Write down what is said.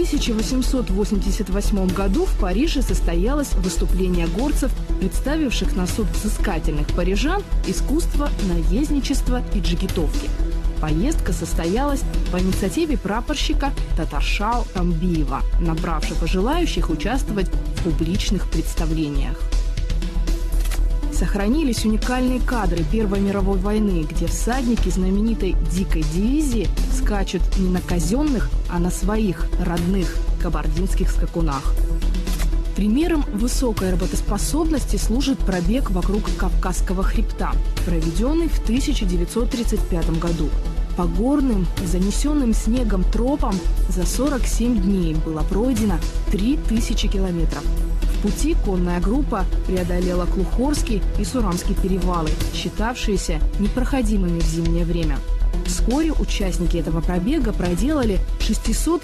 1888 году в Париже состоялось выступление горцев, представивших на суд взыскательных парижан искусство наездничества и джигитовки. Поездка состоялась по инициативе прапорщика Татаршау Камбиева, набравшего желающих участвовать в публичных представлениях. Сохранились уникальные кадры Первой мировой войны, где всадники знаменитой «Дикой дивизии» скачут не на казенных, а на своих родных кабардинских скакунах. Примером высокой работоспособности служит пробег вокруг Кавказского хребта, проведенный в 1935 году. По горным, занесенным снегом тропам за 47 дней было пройдено 3000 километров. В пути конная группа преодолела Клухорский и Сурамский перевалы, считавшиеся непроходимыми в зимнее время. Вскоре участники этого пробега проделали 600